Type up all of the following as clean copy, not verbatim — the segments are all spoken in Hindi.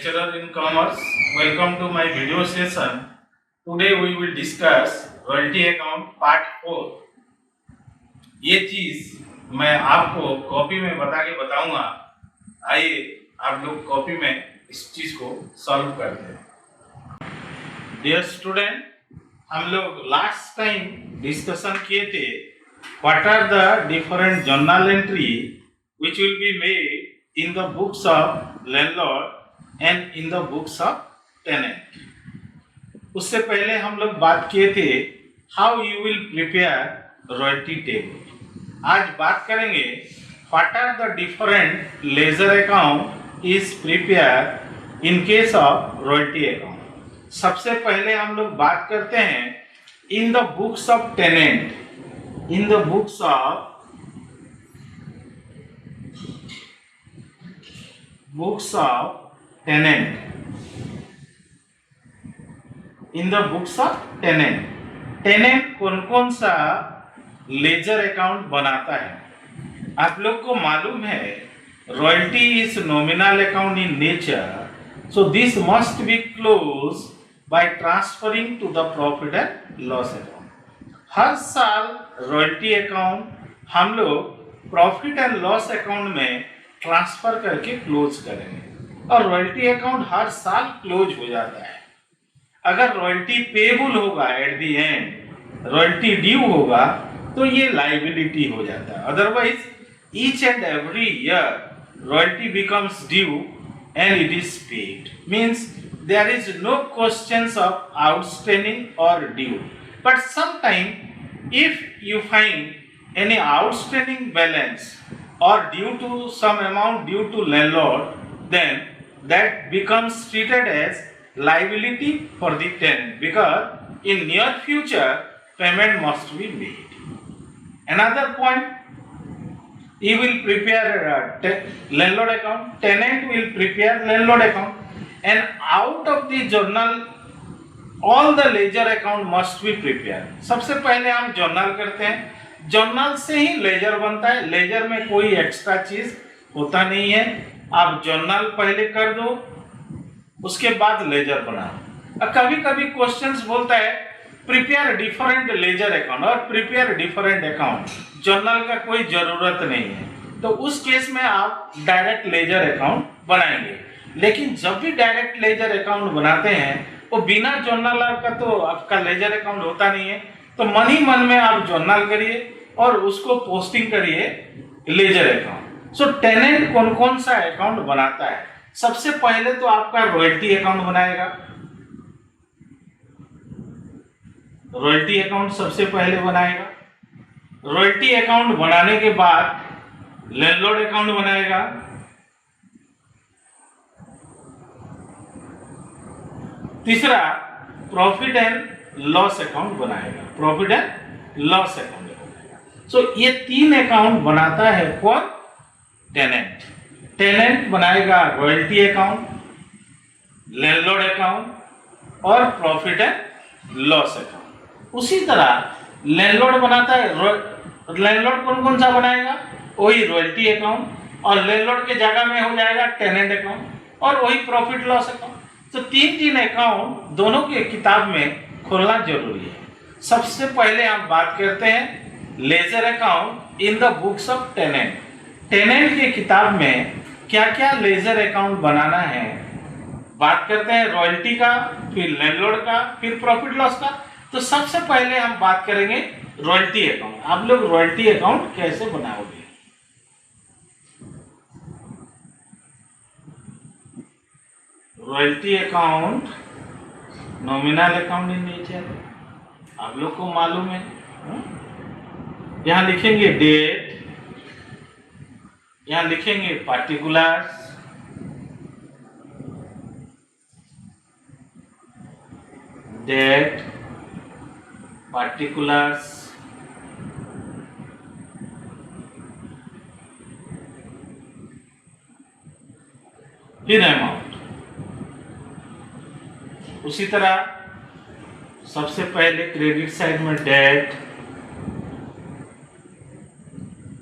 lecturer in commerce. Welcome to my video session. Today we will discuss royalty account part 4. ये चीज मैं आपको कॉपी में बताऊंगा. आइए आप लोग कॉपी में इस चीज को सॉल्व करते हैं. डियर स्टूडेंट, हम लोग लास्ट टाइम डिस्कशन किए थे what are the different journal entry which will be made in the books of landlord and in the books of tenant. उससे पहले हम लोग बात किए थे how you will prepare royalty table. आज बात करेंगे what are the different ledger account is prepared in case of royalty account. सबसे पहले हम लोग बात करते हैं in the books of tenant. In the books of tenant. In the books of tenant. Tenant कौन कौन सा लेजर अकाउंट बनाता है? आप लोग को मालूम है royalty is nominal account in nature, so this must be close by transferring to the profit and loss account. हर साल रॉयल्टी अकाउंट हम लोग प्रॉफिट एंड लॉस अकाउंट में ट्रांसफर करके क्लोज करेंगे और रॉयल्टी अकाउंट हर साल क्लोज हो जाता है. अगर रॉयल्टी पेबल होगा at the end, royalty due होगा तो ये लाइबिलिटी हो जाता है. Otherwise each and every year royalty becomes due and it is paid. Means there is no questions of outstanding और due. But sometime if you find any outstanding balance or due to some amount due to landlord, then that becomes treated as liability for the tenant because in near future payment must be made. Another point, he will prepare landlord account, tenant will prepare landlord account, and out of the journal all the ledger account must be prepared. सबसे पहले हम जर्नल करते हैं, जर्नल से ही लेजर बनता है. लेजर में कोई एक्स्ट्रा चीज होता नहीं है. आप जर्नल पहले कर दो, उसके बाद लेजर बनाओ. कभी कभी क्वेश्चंस बोलता है प्रिपेयर डिफरेंट लेजर अकाउंट और प्रिपेयर डिफरेंट अकाउंट. जर्नल का कोई जरूरत नहीं है, तो उस केस में आप डायरेक्ट लेजर अकाउंट बनाएंगे. लेकिन जब भी डायरेक्ट लेजर अकाउंट बनाते हैं वो बिना जर्नल का तो आपका लेजर अकाउंट होता नहीं है. तो मन ही मन में आप जर्नल करिए और उसको पोस्टिंग करिए लेजर अकाउंट. सो टेनेंट कौन कौन सा अकाउंट बनाता है? सबसे पहले तो आपका रॉयल्टी अकाउंट बनाएगा. रॉयल्टी अकाउंट सबसे पहले बनाएगा. रॉयल्टी अकाउंट बनाने के बाद लैंडलॉर्ड अकाउंट बनाएगा. तीसरा प्रॉफिट एंड लॉस अकाउंट बनाएगा. प्रॉफिट एंड लॉस अकाउंट बनाएगा. सो ये तीन अकाउंट बनाता है कौन? टेनेंट. टेनेंट बनाएगा रॉयल्टी अकाउंट, लैंडलॉर्ड अकाउंट और प्रॉफिट एंड लॉस अकाउंट. उसी तरह लैंडलॉर्ड बनाता है. लैंडलॉर्ड कौन कौन सा बनाएगा? वही रॉयल्टी अकाउंट, और लैंडलॉर्ड के जगह में हो जाएगा टेनेंट अकाउंट और वही प्रॉफिट लॉस अकाउंट. तो तीन अकाउंट दोनों के किताब में खोलना जरूरी है. सबसे पहले हम बात करते हैं ledger account in the books of tenant. Tenant के किताब में क्या क्या लेजर अकाउंट बनाना है. बात करते हैं रॉयल्टी का, फिर लैंडलॉर्ड का, फिर प्रॉफिट लॉस का. तो सबसे पहले हम बात करेंगे रॉयल्टी अकाउंट. आप लोग रॉयल्टी अकाउंट कैसे बनाओगे? Royalty account nominal account in nature, आप लोग को मालूम है. यहां लिखेंगे डेट, यहां लिखेंगे पार्टिकुलर्स, डेट, पार्टिकुलर्स, फिर अमाउंट. उसी तरह सबसे पहले क्रेडिट साइड में डेट,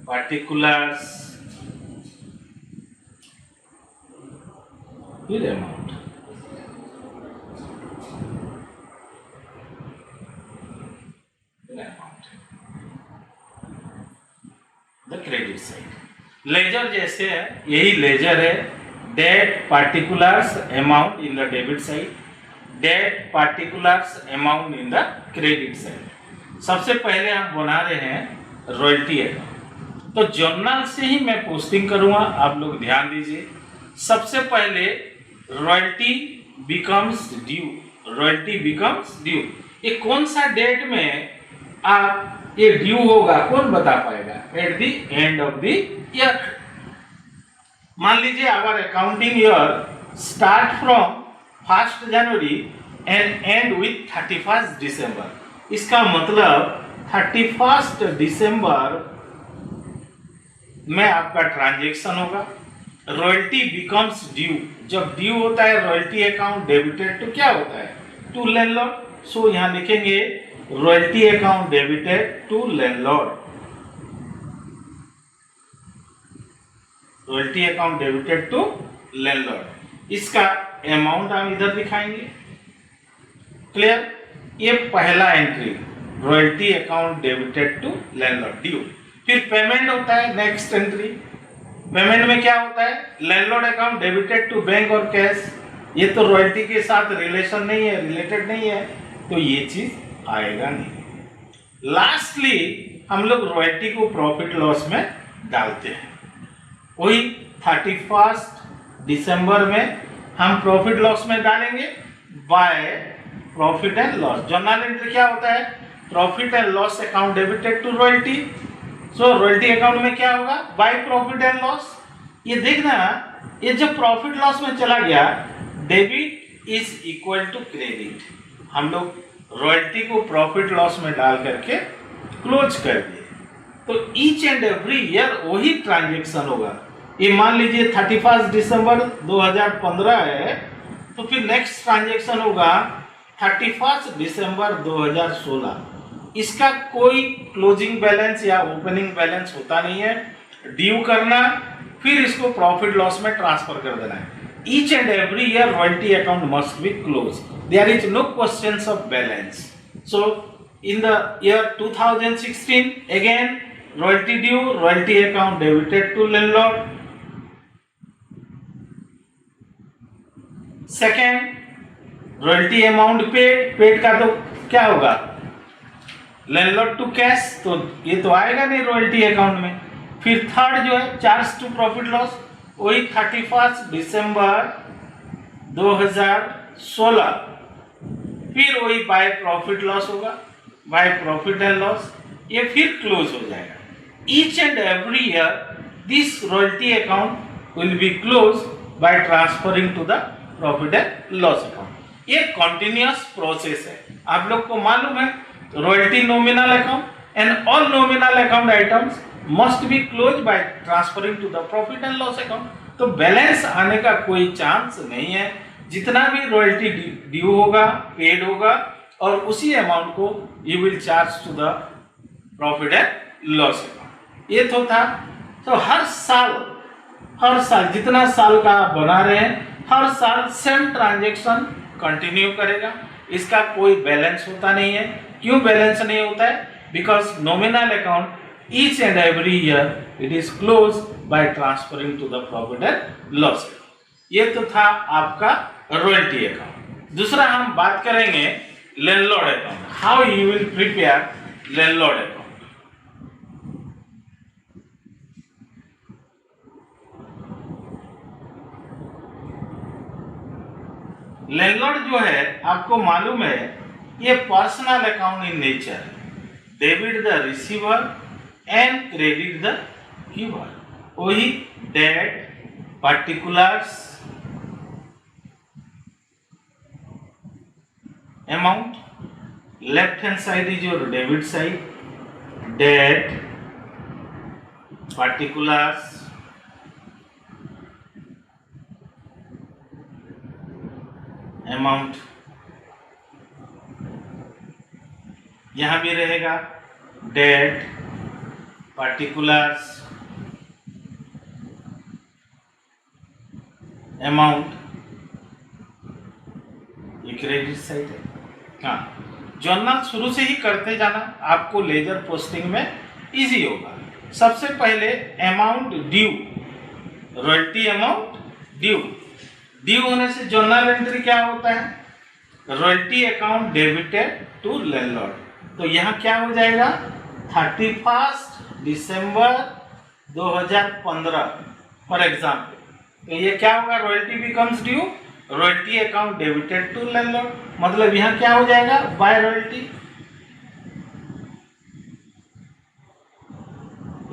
पार्टिकुलर्स, फिर amount. The credit side. Ledger जैसे है, यही लेजर है, date particulars amount in the debit side, date particulars amount in the credit side. सबसे पहले हम बना रहे हैं रॉयल्टी अकाउंट। तो जर्नल से ही मैं पोस्टिंग करूंगा, आप लोग ध्यान दीजिए। सबसे पहले royalty becomes due, royalty becomes due, ये कौन सा डेट में आप ये ड्यू होगा, कौन बता पाएगा? At the end of the year. मान लीजिए our accounting year start from 1 January end end with 31 December. इसका मतलब 31 दिसंबर में आपका ट्रांजैक्शन होगा। रॉयल्टी बिकम्स ड्यू, जब ड्यू होता है रॉयल्टी अकाउंट डेबिटेड तो क्या होता है? To landlord. सो यहां लिखेंगे royalty account debited to landlord, royalty account debited to landlord. इसका अमाउंट हम इधर दिखाएंगे। क्लियर? ये पहला entry, royalty account debited to landlord due. फिर पेमेंट होता है नेक्स्ट एंट्री। पेमेंट में क्या होता है? Landlord account debited to bank और कैश। ये तो रॉयल्टी के साथ रिलेशन नहीं है, रिलेटेड नहीं है, तो ये चीज आएगा नहीं। लास्टली हम लोग रॉयल्टी को प्रॉफिट लॉस में डालते हैं। वही 31 दिसंबर में हम प्रॉफिट लॉस में डालेंगे by profit and loss. Journal entry क्या होता है? Profit and loss account debited to royalty. So royalty account में क्या होगा? By profit and loss. ये देखना, ये जब प्रॉफिट लॉस में चला गया, debit is equal to credit. हम लोग रॉयल्टी को प्रॉफिट लॉस में डाल करके क्लोज कर दिए। तो ईच एंड एवरी ईयर वही ट्रांजेक्शन होगा। ये मान लीजिए 31 दिसंबर 2015 है, तो फिर नेक्स्ट ट्रांजेक्शन होगा 31 दिसंबर 2016। इसका कोई क्लोजिंग बैलेंस या ओपनिंग बैलेंस होता नहीं है। ड्यू करना, फिर इसको प्रॉफिट लॉस में ट्रांसफर कर देना है। Each and every year royalty account must be close. There is no questions of balance. So in the year 2016 again royalty due, royalty account debited to landlord. Second, royalty amount paid. Paid का तो क्या होगा? लैंडलॉर्ड टू कैश, तो ये तो आएगा नहीं रॉयल्टी अकाउंट में। फिर थर्ड जो है चार्ज टू प्रॉफिट लॉस, वही 31 दिसंबर 2016। फिर वही बाय प्रॉफिट लॉस होगा, बाय प्रॉफिट एंड लॉस, ये फिर क्लोज हो जाएगा। Each and every year this royalty account will be close by transferring to the profit and loss account. ये कॉन्टिन्यूअस प्रोसेस है। आप लोग को मालूम है royalty nominal account and all nominal account items must be close by transferring to the profit and loss account. तो बैलेंस आने का कोई चांस नहीं है। जितना भी रॉयल्टी ड्यू होगा, पेड होगा, और उसी अमाउंट को you will charge to the profit and loss account. ये तो था। तो हर साल जितना साल का आप बना रहे हैं, हर साल सेम ट्रांजेक्शन कंटिन्यू करेगा। इसका कोई बैलेंस होता नहीं है। क्यों बैलेंस नहीं होता है? Because nominal account each and every year it is close by transferring to the profit and loss. ये तो था आपका रॉयल्टी अकाउंट। दूसरा हम बात करेंगे landlord account. How you will prepare landlord account. Landlord जो है आपको मालूम है ये personal account in nature, debit the receiver and credit the giver. वही date particulars amount, left hand side is your debit side, date particulars amount, यहां भी रहेगा डेट पार्टिकुलर्स अमाउंट, ये क्रेडिट साइड है। हाँ, जर्नल शुरू से ही करते जाना, आपको लेजर पोस्टिंग में इजी होगा। सबसे पहले amount due, royalty amount due. Due होने से जर्नल एंट्री क्या होता है, royalty account debited to landlord. तो यहाँ क्या हो जाएगा 31 दिसंबर 2015 फॉर एग्जाम्पल। तो ये क्या होगा, royalty becomes due, royalty account debited to landlord, मतलब यहाँ क्या हो जाएगा बाय रॉयल्टी।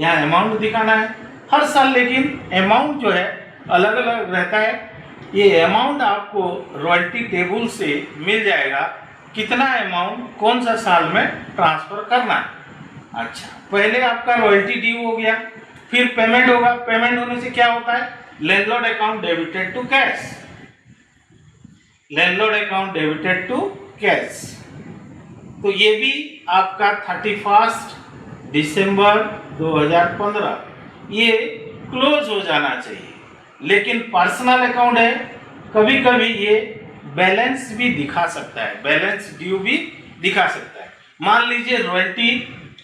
यहाँ अमाउंट दिखाना है हर साल, लेकिन अमाउंट जो है अलग अलग रहता है। ये अमाउंट आपको रॉयल्टी टेबल से मिल जाएगा, कितना अमाउंट कौन सा साल में ट्रांसफर करना है। अच्छा, पहले आपका रॉयल्टी ड्यू हो गया, फिर पेमेंट होगा। पेमेंट होने से क्या होता है, landlord account debited to cash, landlord account debited to cash. तो ये भी आपका 31 दिसंबर 2015 ये क्लोज हो जाना चाहिए। लेकिन पर्सनल अकाउंट है, कभी कभी ये बैलेंस भी दिखा सकता है, बैलेंस ड्यू भी दिखा सकता है। मान लीजिए रॉयल्टी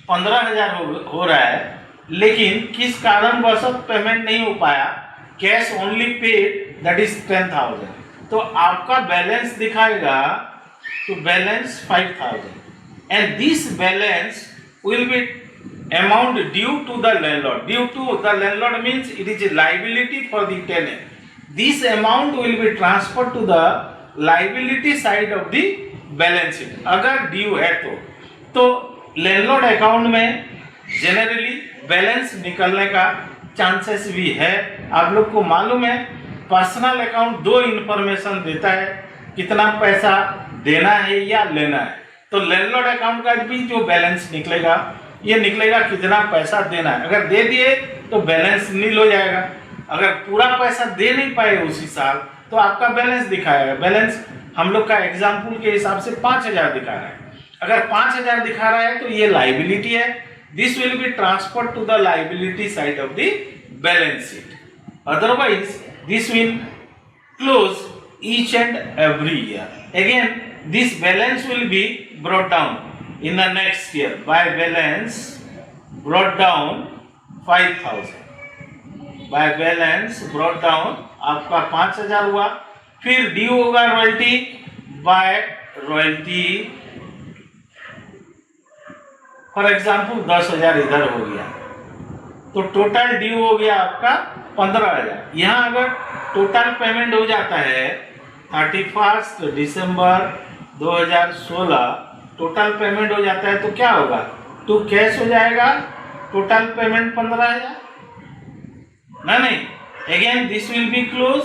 15,000 हो रहा है, लेकिन किस कारणवश पेमेंट नहीं हो पाया, cash only paid that is 10,000, तो आपका बैलेंस दिखाएगा तो balance 5,000 and this balance will B amount due to the landlord. Due to the landlord means it is a liability for the tenant. This amount will be transferred to the liability side of the balance sheet. अगर ड्यू है तो लैंडलॉर्ड अकाउंट में जनरली बैलेंस निकलने का चांसेस भी है। आप लोग को मालूम है पर्सनल अकाउंट दो इंफॉर्मेशन देता है, कितना पैसा देना है या लेना है। तो लैंडलॉर्ड अकाउंट का भी जो बैलेंस निकलेगा ये निकलेगा कितना पैसा देना है। अगर दे दिए तो बैलेंस नील हो जाएगा, अगर पूरा पैसा दे नहीं पाए उसी साल तो आपका बैलेंस दिखाएगा। बैलेंस हम लोग का एग्जाम्पल के हिसाब से 5,000 दिखा रहा है। अगर 5,000 दिखा रहा है तो ये लाइबिलिटी है, this will be transfer to the liability side of the balance sheet, otherwise this will close each and every year. Again this balance will be brought down in the next year by balance brought down 5,000, by balance brought down आपका 5,000 हुआ। फिर ड्यू होगा royalty, by royalty for example 10,000 इधर हो गया, तो टोटल ड्यू हो गया आपका 15,000। यहाँ अगर टोटल पेमेंट हो जाता है 31 दिसंबर 2016 टोटल पेमेंट हो जाता है तो क्या होगा, टू कैश हो जाएगा टोटल पेमेंट 15,000 ना, नहीं। Again this will be close,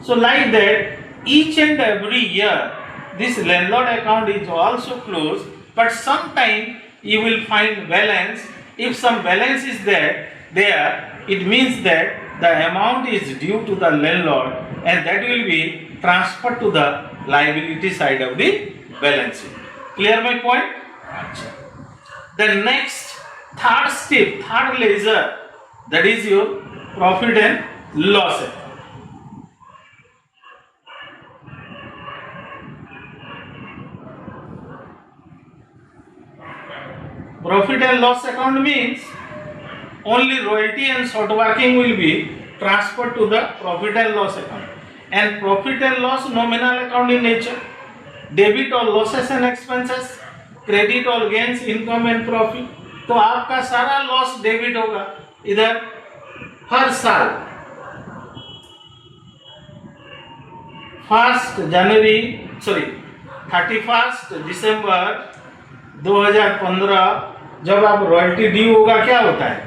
so like that each and every year this landlord account is also close, but some time you will find balance. If some balance is there, it means that the amount is due to the landlord and that will be transferred to the liability side of the balance sheet. Clear my point? The next third step, third ledger, that is your profit and loss account. Profit and loss account means only royalty and short working will be transferred to the profit and loss account, and profit and loss nominal account in nature, debit all losses and expenses, credit all gains, income and profit. तो आपका सारा लॉस डेबिट होगा इधर हर साल 31 दिसंबर 2015 जब आप रॉयल्टी ड्यू होगा क्या होता है,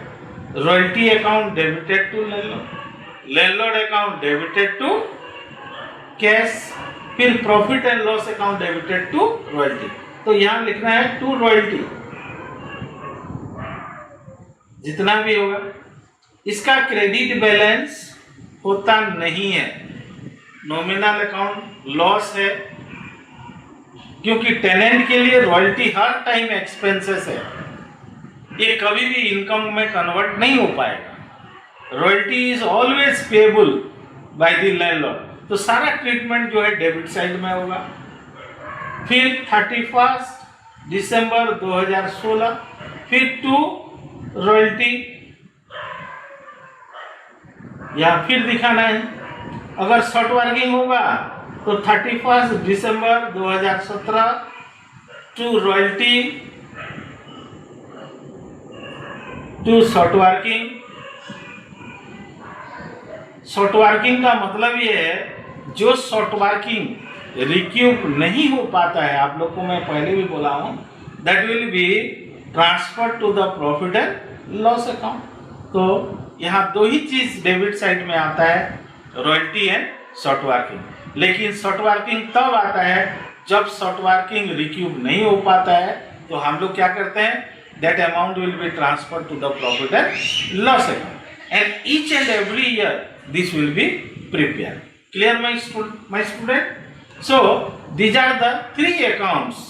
royalty account debited to landlord account debited to cash, फिर profit and loss account debited to royalty. तो यहां लिखना है टू रॉयल्टी जितना भी होगा। इसका क्रेडिट बैलेंस होता नहीं है, नॉमिनल अकाउंट लॉस है, क्योंकि टेनेंट के लिए रॉयल्टी हर टाइम एक्सपेंसेस है, ये कभी भी इनकम में कन्वर्ट नहीं हो पाएगा। Royalty is always payable by the landlord, तो सारा ट्रीटमेंट जो है डेबिट साइड में होगा। फिर 31 दिसंबर 2016 फिर टू रॉयल्टी या फिर दिखाना है। अगर शॉर्ट वर्किंग होगा तो 31 December 2017 to royalty to short working. Short working का मतलब ये है जो शॉर्ट वर्किंग रिक्यूब नहीं हो पाता है, आप लोग को मैं पहले भी बोला हूं, that will be transfer to the profit and loss account. तो यहाँ दो ही चीज डेबिट साइड में आता है, रॉयल्टी एंड शॉर्ट वर्किंग। लेकिन शॉर्ट वर्किंग तब आता है जब शॉर्ट वर्किंग रिक्यूब नहीं हो पाता है, तो हम लोग क्या करते हैं, that amount will be transfer to the profit and loss account and each and every year this will be prepared. Clear my student? So these are the three accounts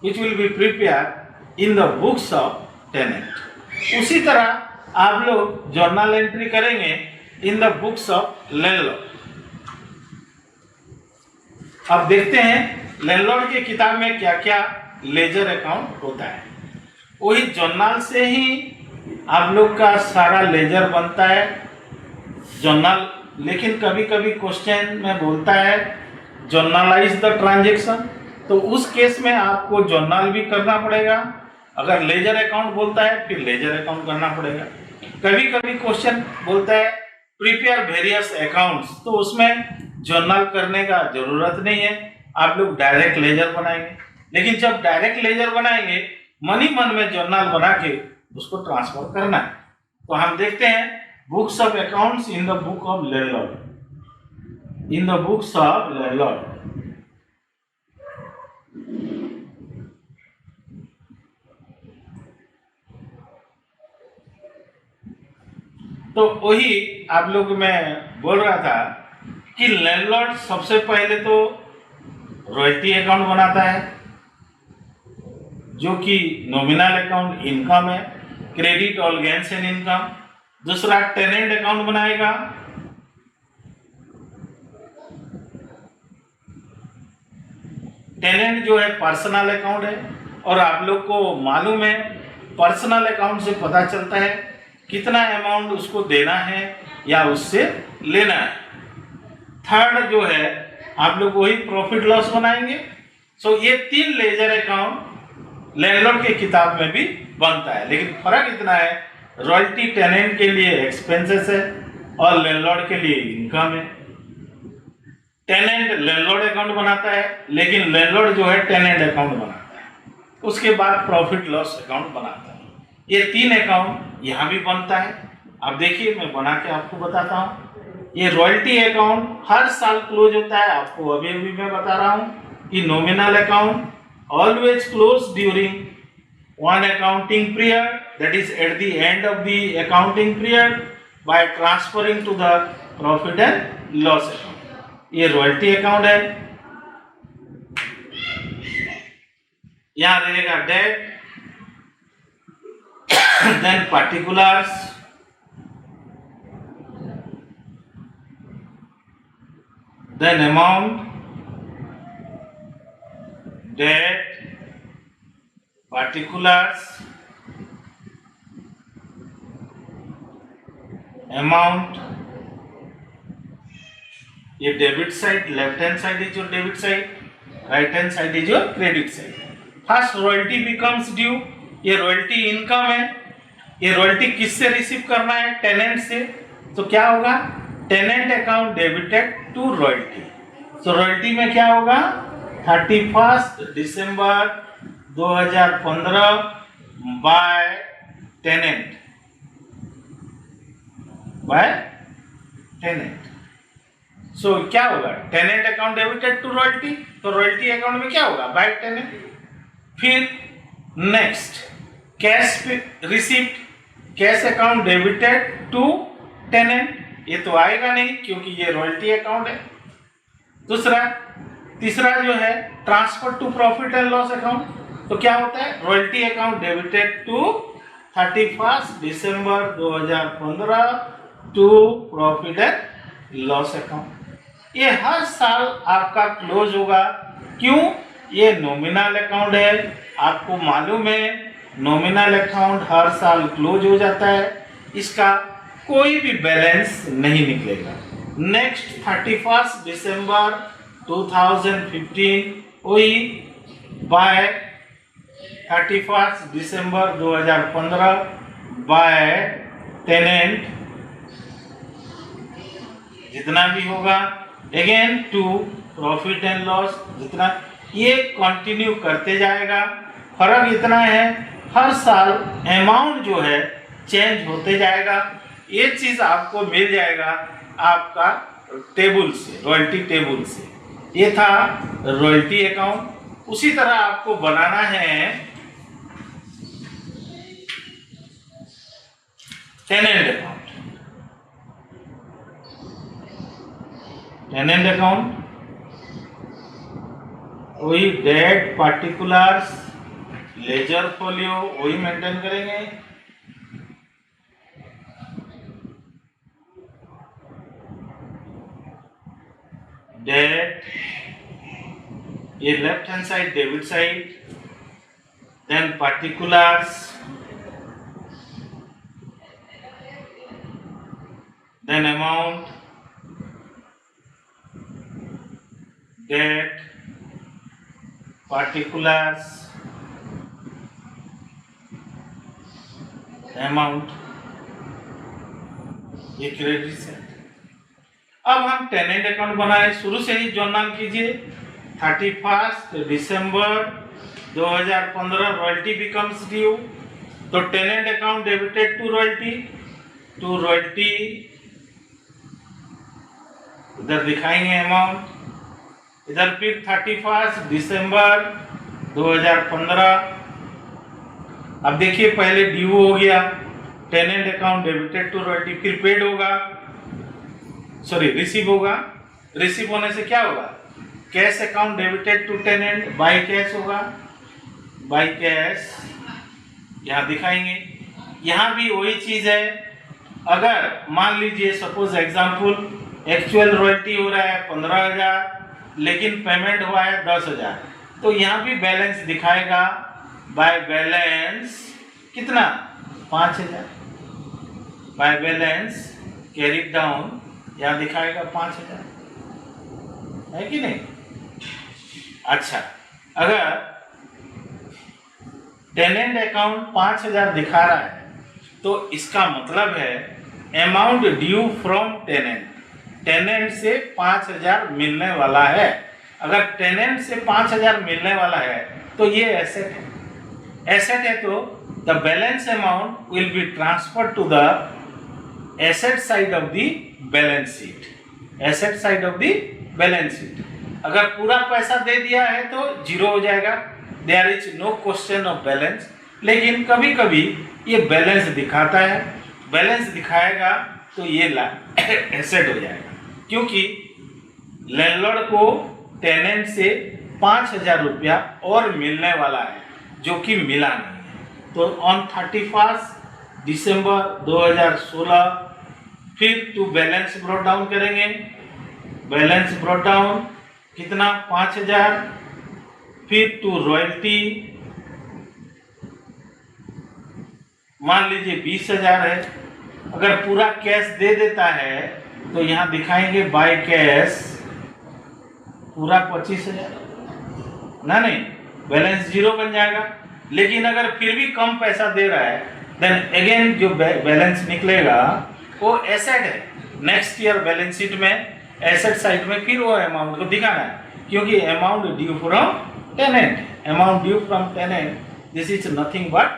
which will be prepared in the books of tenant. उसी तरह आप लोग जर्नल एंट्री करेंगे इन द बुक्स ऑफ लैंडलॉर्ड। अब देखते हैं लैंडलॉर्ड की किताब में क्या क्या लेजर अकाउंट होता है। वही जर्नल से ही आप लोग का सारा लेजर बनता है जर्नल। लेकिन कभी कभी क्वेश्चन में बोलता है जर्नलाइज द ट्रांजैक्शन, तो उस केस में आपको जर्नल भी करना पड़ेगा। अगर लेजर अकाउंट बोलता है फिर लेजर अकाउंट करना पड़ेगा। कभी कभी क्वेश्चन बोलता है प्रिपेयर वेरियस अकाउंट्स, तो उसमें जर्नल करने का जरूरत नहीं है, आप लोग डायरेक्ट लेजर बनाएंगे। लेकिन जब डायरेक्ट लेजर बनाएंगे मन ही मन में जर्नल बना के उसको ट्रांसफर करना है। तो हम देखते हैं books of accounts in the book of landlord. In the books of landlord, तो वही आप लोग मैं बोल रहा था कि लैंडलॉर्ड सबसे पहले तो रॉयल्टी अकाउंट बनाता है जो कि नॉमिनल अकाउंट इनकम है, क्रेडिट और गेन्स एंड इनकम। दूसरा टेनेंट अकाउंट बनाएगा, टेनेंट जो है पर्सनल अकाउंट है और आप लोग को मालूम है पर्सनल अकाउंट से पता चलता है कितना अमाउंट उसको देना है या उससे लेना है। थर्ड जो है आप लोग वही प्रॉफिट लॉस बनाएंगे। सो ये तीन लेजर अकाउंट लैंडलॉर्ड के किताब में भी बनता है, लेकिन फर्क इतना है रॉयल्टी टेनेंट के लिए एक्सपेंसेस है और लैंडलॉर्ड के लिए इनकम है। टेनेंट लैंडलॉर्ड अकाउंट बनाता है लेकिन लैंडलॉर्ड जो है टेनेंट अकाउंट बनाता है, उसके बाद प्रॉफिट लॉस अकाउंट बनाता है। ये तीन अकाउंट यहाँ भी बनता है। अब देखिए मैं बना के आपको बताता हूँ। ये रॉयल्टी अकाउंट हर साल क्लोज होता है, आपको अभी अभी मैं बता रहा हूँ कि nominal account always close during one accounting period, that is at the end of the accounting period by transferring to the profit and loss account. ये रॉयल्टी अकाउंट है। यहाँ रहेगा date, then particulars, then amount, date, particulars, amount। ये debit side, left hand side is your debit side, right hand side is your credit side. First royalty becomes due, ये रॉयल्टी इनकम है। ये रॉयल्टी किससे रिसीव करना है, टेनेंट से। तो क्या होगा, tenant account debited to royalty. So royalty में क्या होगा, 31 दिसंबर 2015 बाय टेनेंट, सो क्या होगा, tenant account debited to royalty, तो रॉयल्टी अकाउंट में क्या होगा, बाय टेनेंट। फिर next cash receipt, cash account debited to tenant, ये तो आएगा नहीं क्योंकि ये रॉयल्टी अकाउंट है। तीसरा जो है transfer to profit and loss account, तो क्या होता है, royalty account debited to 31 December 2015 to profit and loss account. ये हर साल आपका क्लोज होगा। क्यों, ये नॉमिनल अकाउंट है, आपको मालूम है नॉमिनल अकाउंट हर साल क्लोज हो जाता है। इसका कोई भी बैलेंस नहीं निकलेगा। नेक्स्ट 31 दिसंबर 2015 वही बाय 31 दिसंबर 2015 बाय टेनेंट जितना भी होगा again to profit and loss जितना, ये कंटिन्यू करते जाएगा। फर्क इतना है हर साल अमाउंट जो है चेंज होते जाएगा। ये चीज आपको मिल जाएगा आपका टेबल से, रॉयल्टी टेबल से। ये था रॉयल्टी अकाउंट। उसी तरह आपको बनाना है टेनेंट अकाउंट। टेनेंट अकाउंट वही डेट पार्टिकुलर्स लेजर फोलियो वही मेंटेन करेंगे। डेट ये left hand side debit side, then particulars, then amount, date particulars, amount, ये क्रेडिट है। अब हम टेनेंट अकाउंट बनाए, शुरू से ही जोड़ना कीजिए। 31 दिसंबर 2015 रॉयल्टी बिकम्स ड्यू, तो tenant account debited to royalty इधर दिखाएंगे अमाउंट, इधर फिर 31 दिसंबर 2015। अब देखिए पहले ड्यू हो गया, tenant account debited to royalty, फिर पेड होगा, सॉरी रिसीव होगा। रिसीव होने से क्या होगा, cash account debited to tenant by cash होगा, बाय कैश यहाँ दिखाएंगे। यहाँ भी वही चीज है। अगर मान लीजिए सपोज एग्जांपल एक्चुअल रॉयल्टी हो रहा है 15,000 लेकिन पेमेंट हुआ है 10,000, तो यहाँ भी बैलेंस दिखाएगा बाय बैलेंस कितना 5,000, बाय बैलेंस कैरी डाउन यहाँ दिखाएगा 5,000, है कि नहीं। अच्छा, अगर टेनेंट अकाउंट 5,000 दिखा रहा है तो इसका मतलब है amount due from tenant, tenant से 5,000 मिलने वाला है। अगर टेनेंट से 5,000 मिलने वाला है तो ये एसेट है। एसेट है तो the balance amount will be transfer to the asset side of the balance sheet, asset side of the balance sheet. अगर पूरा पैसा दे दिया है तो जीरो हो जाएगा, there is no question of balance. लेकिन कभी कभी ये बैलेंस दिखाता है, बैलेंस दिखाएगा तो ये एसेट हो जाएगा, क्योंकि लैंडलॉर्ड को टेनेंट से 5,000 रुपया और मिलने वाला है जो कि मिला नहीं है। तो ऑन 31 दिसंबर 2016 फिर टू बैलेंस ब्रॉट डाउन करेंगे। बैलेंस ब्रॉट डाउन कितना 5,000, फिर टू रॉयल्टी मान लीजिए 20,000 है। अगर पूरा कैश दे देता है तो यहाँ दिखाएंगे बाय कैश पूरा 25,000 ना, नहीं बैलेंस जीरो बन जाएगा। लेकिन अगर फिर भी कम पैसा दे रहा है देन अगेन जो बैलेंस निकलेगा वो एसेट है। नेक्स्ट ईयर बैलेंस शीट में एसेट साइड में फिर वो अमाउंट को दिखाना है, क्योंकि amount due from tenant, amount due from tenant this is nothing but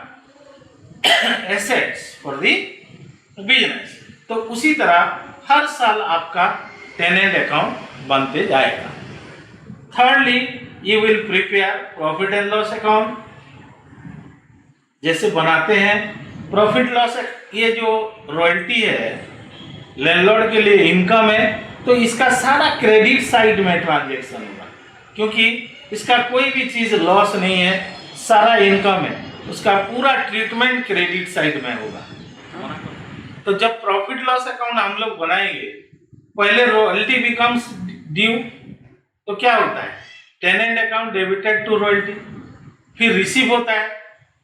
assets for the business. तो उसी तरह हर साल आपका टेनेंट अकाउंट बनते जाएगा। Thirdly you will prepare profit and loss account. जैसे बनाते हैं प्रॉफिट लॉस, ये जो रॉयल्टी है लैंडलॉर्ड के लिए इनकम है, तो इसका सारा क्रेडिट साइड में ट्रांजैक्शन होगा, क्योंकि इसका कोई भी चीज लॉस नहीं है, सारा इनकम है, उसका पूरा ट्रीटमेंट क्रेडिट साइड में होगा। तो जब प्रॉफिट लॉस अकाउंट हम लोग बनाएंगे, पहले रॉयल्टी बिकम्स ड्यू, तो क्या होता है tenant account debited to royalty, फिर रिसीव होता है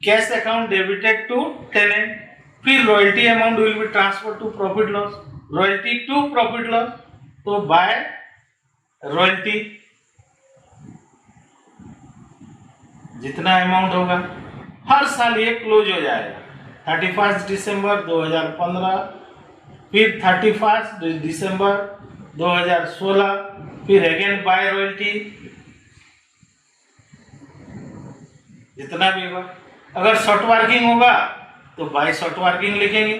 cash account debited to tenant, फिर royalty amount will be transfer to profit loss, royalty to profit loss, तो बाय रॉयल्टी जितना अमाउंट होगा हर साल ये क्लोज हो जाएगा। 31 दिसंबर 2015, फिर 31 दिसंबर 2016, फिर अगेन बाय रॉयल्टी जितना भी होगा। अगर शॉर्ट वर्किंग होगा तो बाय शॉर्ट वर्किंग लिखेंगे।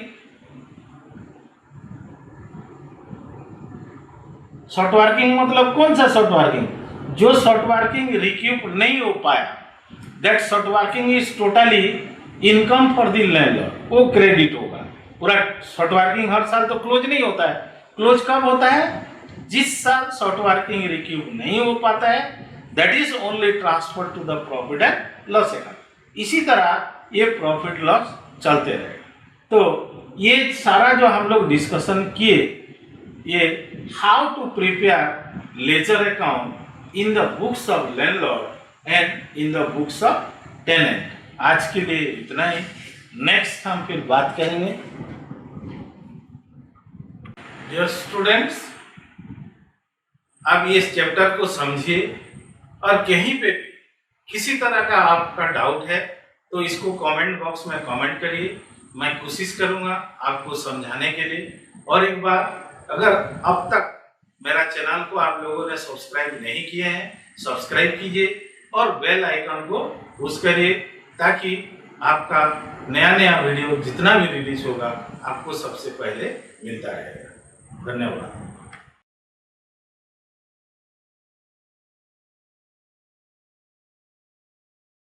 शॉर्ट वर्किंग मतलब कौन सा शॉर्ट वर्किंग? जो शॉर्ट वर्किंग रिक्यूप नहीं हो पाया, that short working is totally income for the landlord, वो क्रेडिट होगा। पूरा शॉर्ट वर्किंग हर साल तो क्लोज नहीं होता है। क्लोज कब होता है? जिस साल शॉर्ट वर्किंग रिक्यूप नहीं हो पाता है, that is only transfer to the profit and loss account. इसी तरह ये प्रॉफिट लॉस चलते रहेगा। तो ये सारा जो हम लोग डिस्कशन किए, ये how to prepare ledger account in the books of landlord and in the books of tenant. आज के लिए इतना ही, नेक्स्ट हम फिर बात करेंगे। डियर स्टूडेंट्स, आप इस चैप्टर को समझिए और कहीं पे भी किसी तरह का आपका डाउट है तो इसको कमेंट बॉक्स में कमेंट करिए। मैं कोशिश करूंगा आपको समझाने के लिए। और एक बार, अगर अब तक मेरा चैनल को आप लोगों ने सब्सक्राइब नहीं किए हैं, सब्सक्राइब कीजिए और बेल आइकन को पुश करिए, ताकि आपका नया नया वीडियो जितना भी रिलीज होगा आपको सबसे पहले मिलता रहेगा। धन्यवाद।